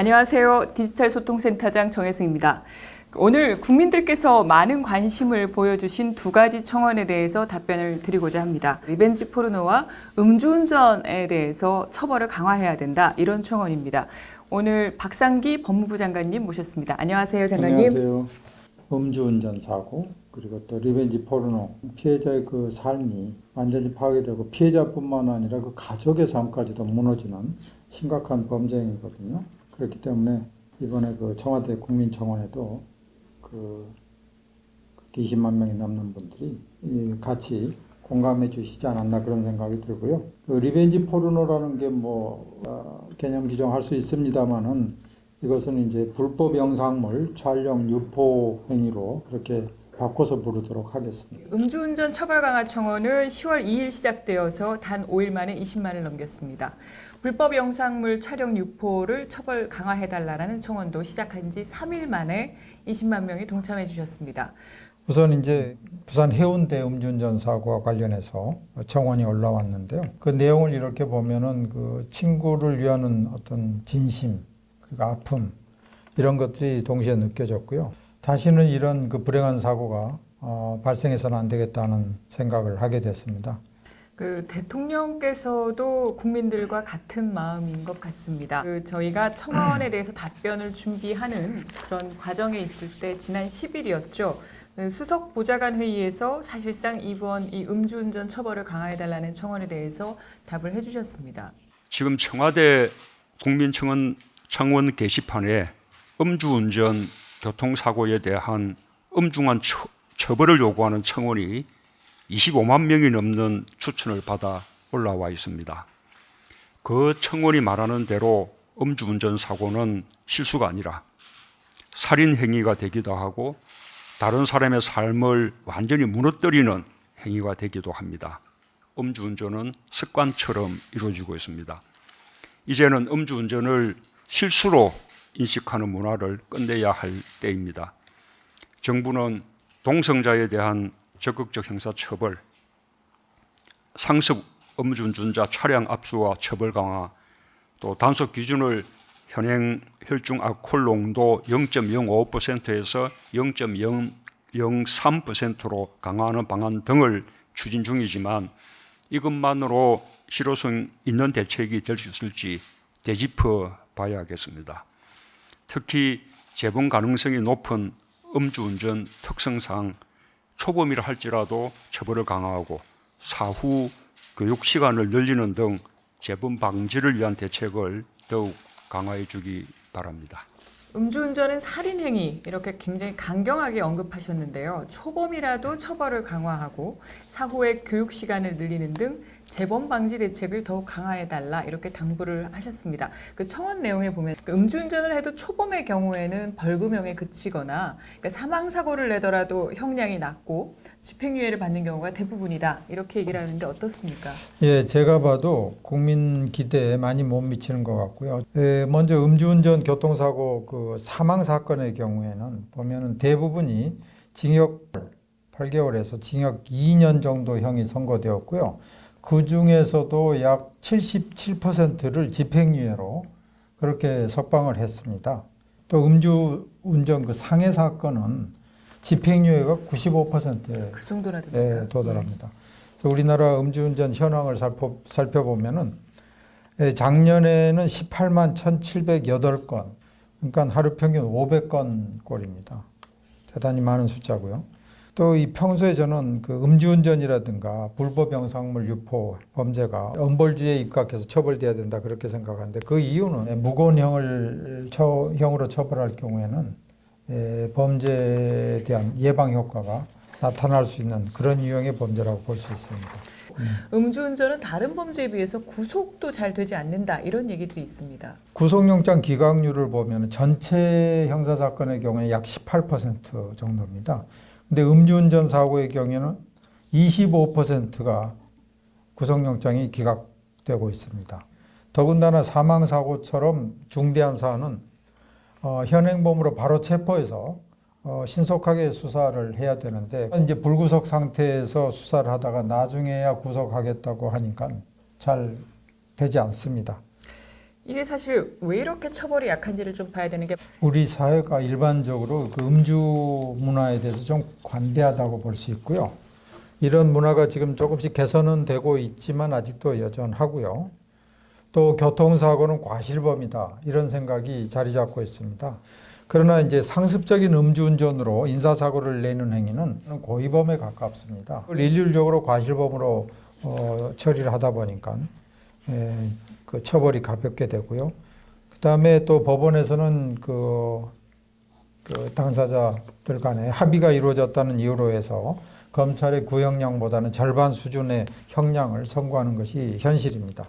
안녕하세요. 디지털 소통센터장 정혜승입니다. 오늘 국민들께서 많은 관심을 보여주신 두 가지 청원에 대해서 답변을 드리고자 합니다. 리벤지 포르노와 음주운전에 대해서 처벌을 강화해야 된다. 이런 청원입니다. 오늘 박상기 법무부 장관님 모셨습니다. 안녕하세요, 장관님. 안녕하세요. 음주운전 사고 그리고 또 리벤지 포르노 피해자의 그 삶이 완전히 파괴되고 피해자뿐만 아니라 그 가족의 삶까지도 무너지는 심각한 범죄 행위거든요. 그렇기 때문에 이번에 그 청와대 국민청원에도 그 20만 명이 넘는 분들이 같이 공감해 주시지 않았나 그런 생각이 들고요. 그 리벤지 포르노라는 게 개념 규정할 수 있습니다만은 이것은 이제 불법 영상물 촬영 유포 행위로 그렇게 바꿔서 부르도록 하겠습니다. 음주운전 처벌 강화 청원은 10월 2일 시작되어서 단 5일 만에 20만을 넘겼습니다. 불법 영상물 촬영 유포를 처벌 강화해달라는 청원도 시작한 지 3일 만에 20만 명이 동참해 주셨습니다. 우선 이제 부산 해운대 음주운전 사고와 관련해서 청원이 올라왔는데요. 그 내용을 이렇게 보면은 그 친구를 위하는 어떤 진심, 그리고 아픔 이런 것들이 동시에 느껴졌고요. 다시는 이런 그 불행한 사고가 발생해서는 안 되겠다는 생각을 하게 됐습니다. 그 대통령께서도 국민들과 같은 마음인 것 같습니다. 저희가 청원에 대해서 답변을 준비하는 그런 과정에 있을 때 지난 10일이었죠. 수석 보좌관 회의에서 사실상 이번 이 음주운전 처벌을 강화해달라는 청원에 대해서 답을 해주셨습니다. 지금 청와대 국민청원 게시판에 음주운전 교통사고에 대한 엄중한 처벌을 요구하는 청원이 25만 명이 넘는 추천을 받아 올라와 있습니다. 그 청원이 말하는 대로 음주운전 사고는 실수가 아니라 살인 행위가 되기도 하고 다른 사람의 삶을 완전히 무너뜨리는 행위가 되기도 합니다. 음주운전은 습관처럼 이루어지고 있습니다. 이제는 음주운전을 실수로 인식하는 문화를 끝내야 할 때입니다. 정부는 동성자에 대한 적극적 형사처벌, 상습 음주운전자 차량 압수와 처벌 강화, 또 단속 기준을 현행 혈중 알코올 농도 0.05%에서 0.003%로 강화하는 방안 등을 추진 중이지만 이것만으로 실효성 있는 대책이 될 수 있을지 되짚어 봐야겠습니다. 특히 재범 가능성이 높은 음주운전 특성상 초범이라 할지라도 처벌을 강화하고 사후 교육 시간을 늘리는 등 재범 방지를 위한 대책을 더욱 강화해 주기 바랍니다. 음주운전은 살인행위 이렇게 굉장히 강경하게 언급하셨는데요. 초범이라도 처벌을 강화하고 사후에 교육 시간을 늘리는 등 재범 방지 대책을 더욱 강화해달라 이렇게 당부를 하셨습니다. 그 청원 내용에 보면 음주운전을 해도 초범의 경우에는 벌금형에 그치거나 사망 사고를 내더라도 형량이 낮고 집행유예를 받는 경우가 대부분이다 이렇게 얘기를 하는데 어떻습니까? 예, 제가 봐도 국민 기대에 많이 못 미치는 것 같고요. 먼저 음주운전 교통사고 그 사망 사건의 경우에는 보면은 대부분이 징역 8개월에서 징역 2년 정도 형이 선고되었고요. 그 중에서도 약 77%를 집행유예로 그렇게 석방을 했습니다. 또 음주운전 그 상해 사건은 집행유예가 95%에 그 정도나 됩니까? 도달합니다. 그래서 우리나라 음주운전 현황을 살펴보면은 작년에는 18만 1,708건, 그러니까 하루 평균 500건 꼴입니다. 대단히 많은 숫자고요. 또 이 평소에 저는 그 음주운전이라든가 불법 영상물 유포 범죄가 엄벌주의에 입각해서 처벌돼야 된다 그렇게 생각하는데 그 이유는 무거운 형으로 처벌할 경우에는 범죄에 대한 예방 효과가 나타날 수 있는 그런 유형의 범죄라고 볼 수 있습니다. 음주운전은 다른 범죄에 비해서 구속도 잘 되지 않는다 이런 얘기들이 있습니다. 구속영장 기각률을 보면 전체 형사사건의 경우에 약 18% 정도입니다. 근데 음주운전 사고의 경우에는 25%가 구속영장이 기각되고 있습니다. 더군다나 사망사고처럼 중대한 사안은 현행범으로 바로 체포해서 신속하게 수사를 해야 되는데 이제 불구속 상태에서 수사를 하다가 나중에야 구속하겠다고 하니까 잘 되지 않습니다. 이게 사실 왜 이렇게 처벌이 약한지를 좀 봐야 되는 게 우리 사회가 일반적으로 그 음주 문화에 대해서 좀 관대하다고 볼 수 있고요. 이런 문화가 지금 조금씩 개선은 되고 있지만 아직도 여전하고요. 또 교통사고는 과실범이다 이런 생각이 자리 잡고 있습니다. 그러나 이제 상습적인 음주운전으로 인사사고를 내는 행위는 고의범에 가깝습니다. 일률적으로 과실범으로 처리를 하다 보니까 그 처벌이 가볍게 되고요. 그다음에 또 법원에서는 그 당사자들 간에 합의가 이루어졌다는 이유로 해서 검찰의 구형량보다는 절반 수준의 형량을 선고하는 것이 현실입니다.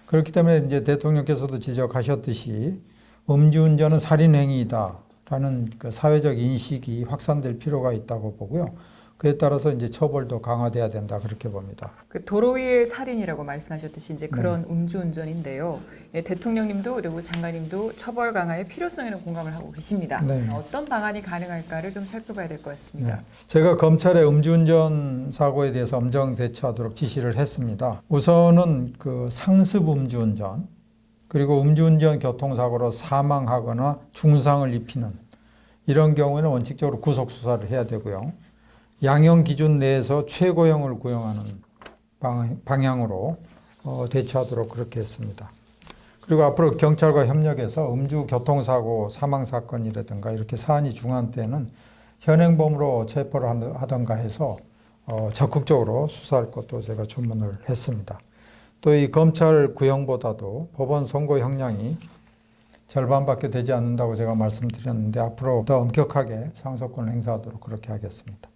그렇기 때문에 이제 대통령께서도 지적하셨듯이 음주운전은 살인행위이다라는 그 사회적 인식이 확산될 필요가 있다고 보고요. 그에 따라서 이제 처벌도 강화돼야 된다 그렇게 봅니다. 그 도로 위의 살인이라고 말씀하셨듯이 이제 그런 음주운전인데요. 예, 대통령님도 그리고 장관님도 처벌 강화의 필요성에는 공감을 하고 계십니다. 네. 어떤 방안이 가능할까를 좀 살펴봐야 될 것 같습니다. 네. 제가 검찰의 음주운전 사고에 대해서 엄정 대처하도록 지시를 했습니다. 우선은 그 상습 음주운전 그리고 음주운전 교통사고로 사망하거나 중상을 입히는 이런 경우에는 원칙적으로 구속 수사를 해야 되고요. 양형 기준 내에서 최고형을 구형하는 방향으로 대처하도록 그렇게 했습니다. 그리고 앞으로 경찰과 협력해서 음주 교통사고 사망사건이라든가 이렇게 사안이 중요한 때는 현행범으로 체포를 하던가 해서 적극적으로 수사할 것도 제가 주문을 했습니다. 또 이 검찰 구형보다도 법원 선고 형량이 절반밖에 되지 않는다고 제가 말씀드렸는데 앞으로 더 엄격하게 상소권을 행사하도록 그렇게 하겠습니다.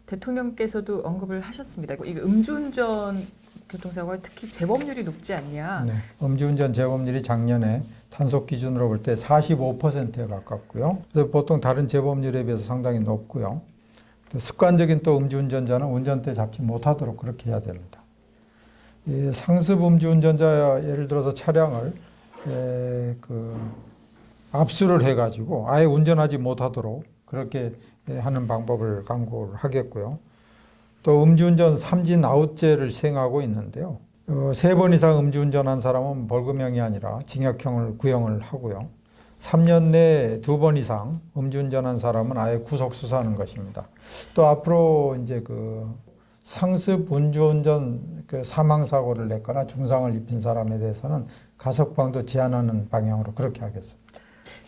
대통령께서도 언급을 하셨습니다. 이 음주운전 교통사고가 특히 재범률이 높지 않냐. 네, 음주운전 재범률이 작년에 단속 기준으로 볼 때 45%에 가깝고요. 그래서 보통 다른 재범률에 비해서 상당히 높고요. 또 습관적인 또 음주운전자는 운전대 잡지 못하도록 그렇게 해야 됩니다. 이 상습 음주운전자 예를 들어서 차량을 압수를 해가지고 아예 운전하지 못하도록 그렇게 하는 방법을 강구를 하겠고요. 또 음주운전 삼진 아웃제를 시행하고 있는데요. 3번 이상 음주운전한 사람은 벌금형이 아니라 징역형을 구형을 하고요. 3년 내에 2번 이상 음주운전한 사람은 아예 구속 수사하는 것입니다. 또 앞으로 이제 그 상습 음주운전 사망 사고를 냈거나 중상을 입힌 사람에 대해서는 가석방도 제한하는 방향으로 그렇게 하겠습니다.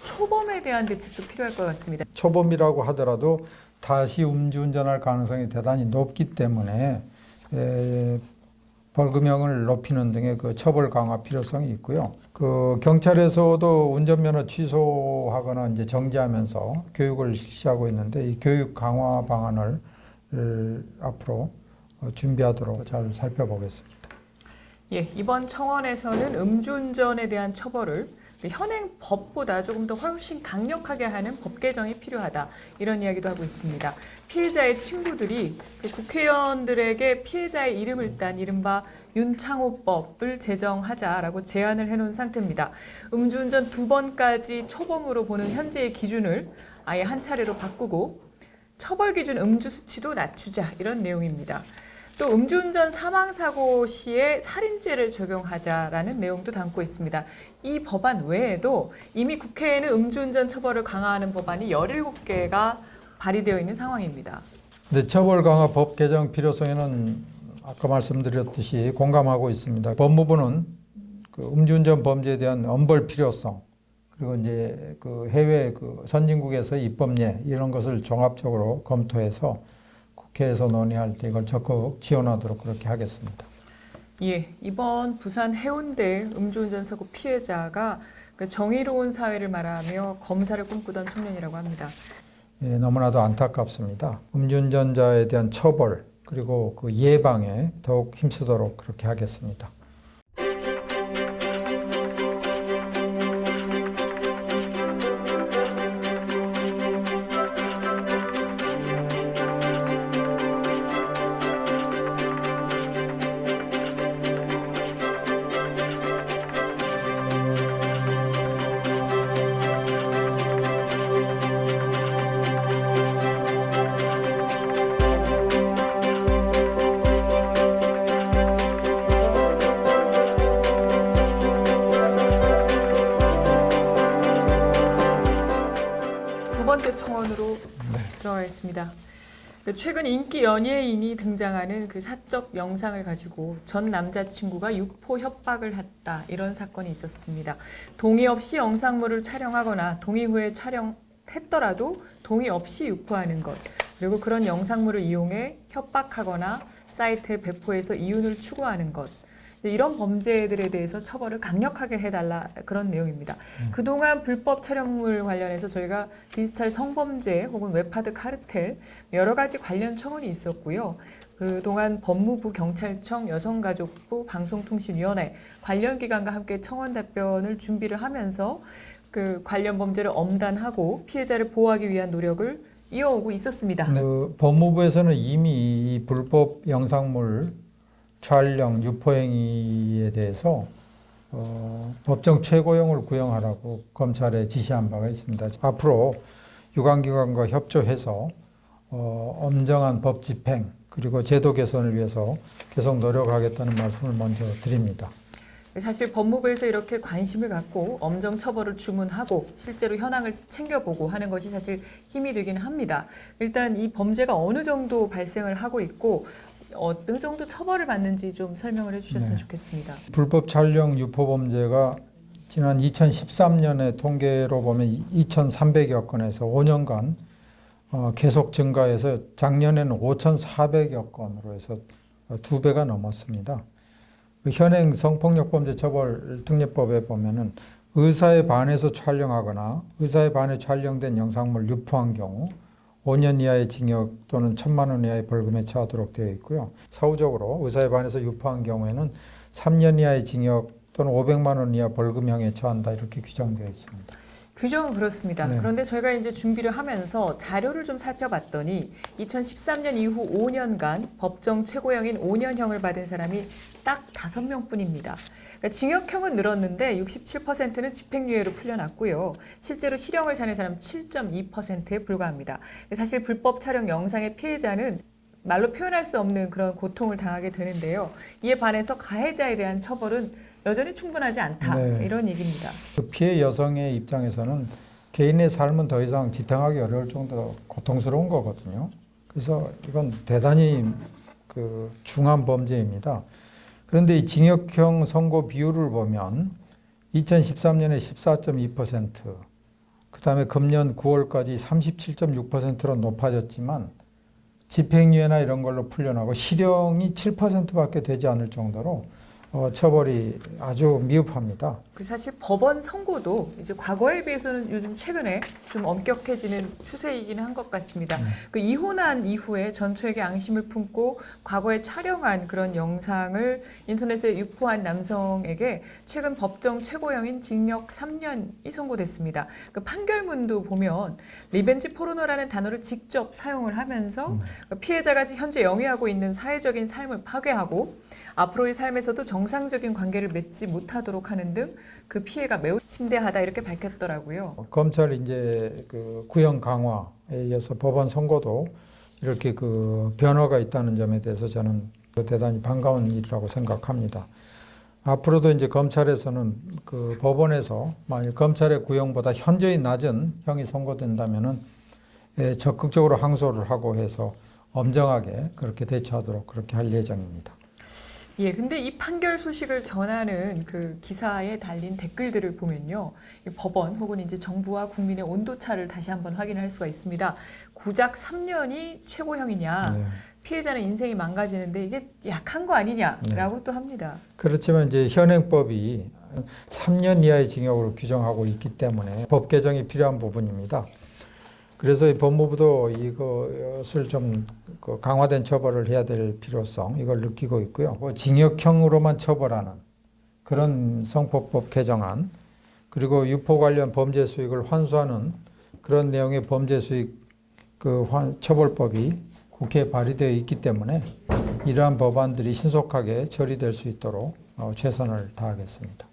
초범에 대한 대책도 필요할 것 같습니다. 초범이라고 하더라도 다시 음주운전할 가능성이 대단히 높기 때문에 벌금형을 높이는 등의 그 처벌 강화 필요성이 있고요. 그 경찰에서도 운전면허 취소하거나 이제 정지하면서 교육을 실시하고 있는데 이 교육 강화 방안을 앞으로 준비하도록 잘 살펴보겠습니다. 예, 이번 청원에서는 음주운전에 대한 처벌을 현행 법보다 조금 더 훨씬 강력하게 하는 법 개정이 필요하다. 이런 이야기도 하고 있습니다. 피해자의 친구들이 국회의원들에게 피해자의 이름을 딴 이른바 윤창호법을 제정하자라고 제안을 해놓은 상태입니다. 음주운전 2번까지 초범으로 보는 현재의 기준을 아예 한 차례로 바꾸고 처벌 기준 음주 수치도 낮추자 이런 내용입니다. 또 음주운전 사망사고 시에 살인죄를 적용하자라는 내용도 담고 있습니다. 이 법안 외에도 이미 국회에는 음주운전 처벌을 강화하는 법안이 17개가 발의되어 있는 상황입니다. 근데 처벌 강화 법 개정 필요성에는 아까 말씀드렸듯이 공감하고 있습니다. 법무부는 그 음주운전 범죄에 대한 엄벌 필요성 그리고 이제 그 해외 그 선진국에서 입법례 이런 것을 종합적으로 검토해서 국회에서 논의할 때 이걸 적극 지원하도록 그렇게 하겠습니다. 예, 이번 부산 해운대 음주운전 사고 피해자가 정의로운 사회를 말하며 검사를 꿈꾸던 청년이라고 합니다. 예, 너무나도 안타깝습니다. 음주운전자에 대한 처벌 그리고 그 예방에 더욱 힘쓰도록 그렇게 하겠습니다. 청원으로 들어가 있습니다. 최근 인기 연예인이 등장하는 그 사적 영상을 가지고 전 남자친구가 유포 협박을 했다 이런 사건이 있었습니다. 동의 없이 영상물을 촬영하거나 동의 후에 촬영했더라도 동의 없이 유포하는 것, 그리고 그런 영상물을 이용해 협박하거나 사이트에 배포해서 이윤을 추구하는 것, 이런 범죄들에 대해서 처벌을 강력하게 해달라 그런 내용입니다. 그동안 불법 촬영물 관련해서 저희가 디지털 성범죄 혹은 웹하드 카르텔 여러 가지 관련 청원이 있었고요. 그동안 법무부, 경찰청, 여성가족부, 방송통신위원회 관련 기관과 함께 청원 답변을 준비를 하면서 그 관련 범죄를 엄단하고 피해자를 보호하기 위한 노력을 이어오고 있었습니다. 법무부에서는 이미 이 불법 영상물 촬영, 유포행위에 대해서 법정 최고형을 구형하라고 검찰에 지시한 바가 있습니다. 앞으로 유관기관과 협조해서 엄정한 법 집행 그리고 제도 개선을 위해서 계속 노력하겠다는 말씀을 먼저 드립니다. 사실 법무부에서 이렇게 관심을 갖고 엄정 처벌을 주문하고 실제로 현황을 챙겨보고 하는 것이 사실 힘이 되긴 합니다. 일단 이 범죄가 어느 정도 발생을 하고 있고 어느 정도 처벌을 받는지 좀 설명을 해주셨으면 좋겠습니다. 불법 촬영 유포 범죄가 지난 2013년의 통계로 보면 2,300여 건에서 5년간 계속 증가해서 작년에는 5,400여 건으로 해서 2배가 넘었습니다. 현행 성폭력범죄처벌 특례법에 보면은 의사에 반해서 촬영하거나 의사에 반해 촬영된 영상물 유포한 경우 5년 이하의 징역 또는 1,000만 원 이하의 벌금에 처하도록 되어 있고요. 사후적으로 의사에 반해서 유포한 경우에는 3년 이하의 징역 또는 500만 원 이하 벌금형에 처한다 이렇게 규정되어 있습니다. 규정은 그렇습니다. 네. 그런데 저희가 이제 준비를 하면서 자료를 좀 살펴봤더니 2013년 이후 5년간 법정 최고형인 5년형을 받은 사람이 딱 5명뿐입니다. 그러니까 징역형은 늘었는데 67%는 집행유예로 풀려났고요. 실제로 실형을 사는 사람 7.2%에 불과합니다. 사실 불법 촬영 영상의 피해자는 말로 표현할 수 없는 그런 고통을 당하게 되는데요. 이에 반해서 가해자에 대한 처벌은 여전히 충분하지 않다. 네. 이런 얘기입니다. 그 피해 여성의 입장에서는 개인의 삶은 더 이상 지탱하기 어려울 정도로 고통스러운 거거든요. 그래서 이건 대단히 그 중한 범죄입니다. 그런데 이 징역형 선고 비율을 보면 2013년에 14.2%, 그 다음에 금년 9월까지 37.6%로 높아졌지만 집행유예나 이런 걸로 풀려나고 실형이 7%밖에 되지 않을 정도로 처벌이 아주 미흡합니다. 사실 법원 선고도 이제 과거에 비해서는 요즘 최근에 좀 엄격해지는 추세이긴 한 것 같습니다. 그 이혼한 이후에 전처에게 앙심을 품고 과거에 촬영한 그런 영상을 인터넷에 유포한 남성에게 최근 법정 최고형인 징역 3년이 선고됐습니다. 그 판결문도 보면 리벤지 포르노라는 단어를 직접 사용을 하면서 피해자가 현재 영위하고 있는 사회적인 삶을 파괴하고 앞으로의 삶에서도 정상적인 관계를 맺지 못하도록 하는 등 그 피해가 매우 심대하다 이렇게 밝혔더라고요. 검찰 이제 그 구형 강화에 이어서 법원 선고도 이렇게 그 변화가 있다는 점에 대해서 저는 대단히 반가운 일이라고 생각합니다. 앞으로도 이제 검찰에서는 그 법원에서 만일 검찰의 구형보다 현저히 낮은 형이 선고된다면은 적극적으로 항소를 하고 해서 엄정하게 그렇게 대처하도록 그렇게 할 예정입니다. 예, 근데 이 판결 소식을 전하는 그 기사에 달린 댓글들을 보면요. 이 법원 혹은 이제 정부와 국민의 온도차를 다시 한번 확인할 수가 있습니다. 고작 3년이 최고형이냐, 네. 피해자는 인생이 망가지는데 이게 약한 거 아니냐라고 또 합니다. 그렇지만 이제 현행법이 3년 이하의 징역으로 규정하고 있기 때문에 법 개정이 필요한 부분입니다. 그래서 이 법무부도 이것을 좀 강화된 처벌을 해야 될 필요성 이걸 느끼고 있고요. 징역형으로만 처벌하는 그런 성폭법 개정안 그리고 유포 관련 범죄 수익을 환수하는 그런 내용의 범죄 수익 처벌법이 국회에 발의되어 있기 때문에 이러한 법안들이 신속하게 처리될 수 있도록 최선을 다하겠습니다.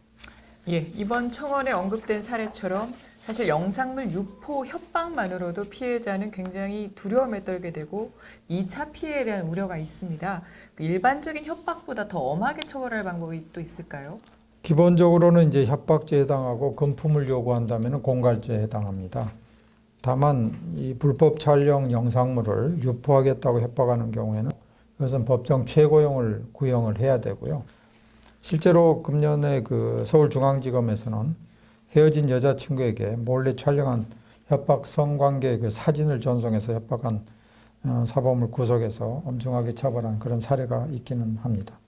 예, 이번 청원에 언급된 사례처럼 사실 영상물 유포 협박만으로도 피해자는 굉장히 두려움에 떨게 되고 2차 피해에 대한 우려가 있습니다. 일반적인 협박보다 더 엄하게 처벌할 방법이 또 있을까요? 기본적으로는 이제 협박죄에 해당하고 금품을 요구한다면 공갈죄에 해당합니다. 다만 이 불법 촬영 영상물을 유포하겠다고 협박하는 경우에는 이것은 법정 최고형을 구형을 해야 되고요. 실제로 금년에 그 서울중앙지검에서는 헤어진 여자친구에게 몰래 촬영한 협박 성관계 그 사진을 전송해서 협박한 사범을 구속해서 엄중하게 처벌한 그런 사례가 있기는 합니다.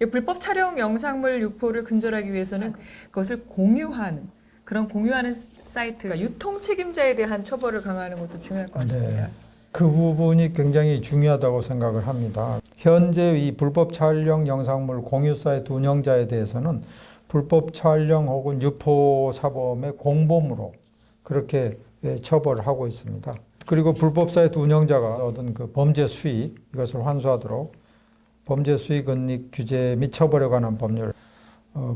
이 불법 촬영 영상물 유포를 근절하기 위해서는 그것을 공유하는 그런 공유하는 사이트가 유통 책임자에 대한 처벌을 강화하는 것도 중요할 것 같습니다. 네. 그 부분이 굉장히 중요하다고 생각을 합니다. 현재 이 불법 촬영 영상물 공유 사이트 운영자에 대해서는 불법 촬영 혹은 유포 사범의 공범으로 그렇게 처벌을 하고 있습니다. 그리고 불법 사이트 운영자가 얻은 그 범죄 수익 이것을 환수하도록 범죄 수익 은닉 규제 및 처벌에 관한 법률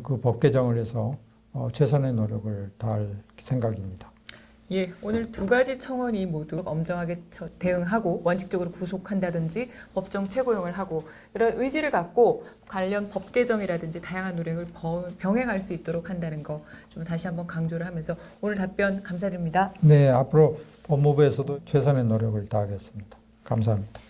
그 법 개정을 해서 최선의 노력을 다할 생각입니다. 예, 오늘 두 가지 청원이 모두 엄정하게 대응하고 원칙적으로 구속한다든지 법정 최고형을 하고 이런 의지를 갖고 관련 법 개정이라든지 다양한 노력을 병행할 수 있도록 한다는 거 좀 다시 한번 강조를 하면서 오늘 답변 감사드립니다. 네, 앞으로 법무부에서도 최선의 노력을 다하겠습니다. 감사합니다.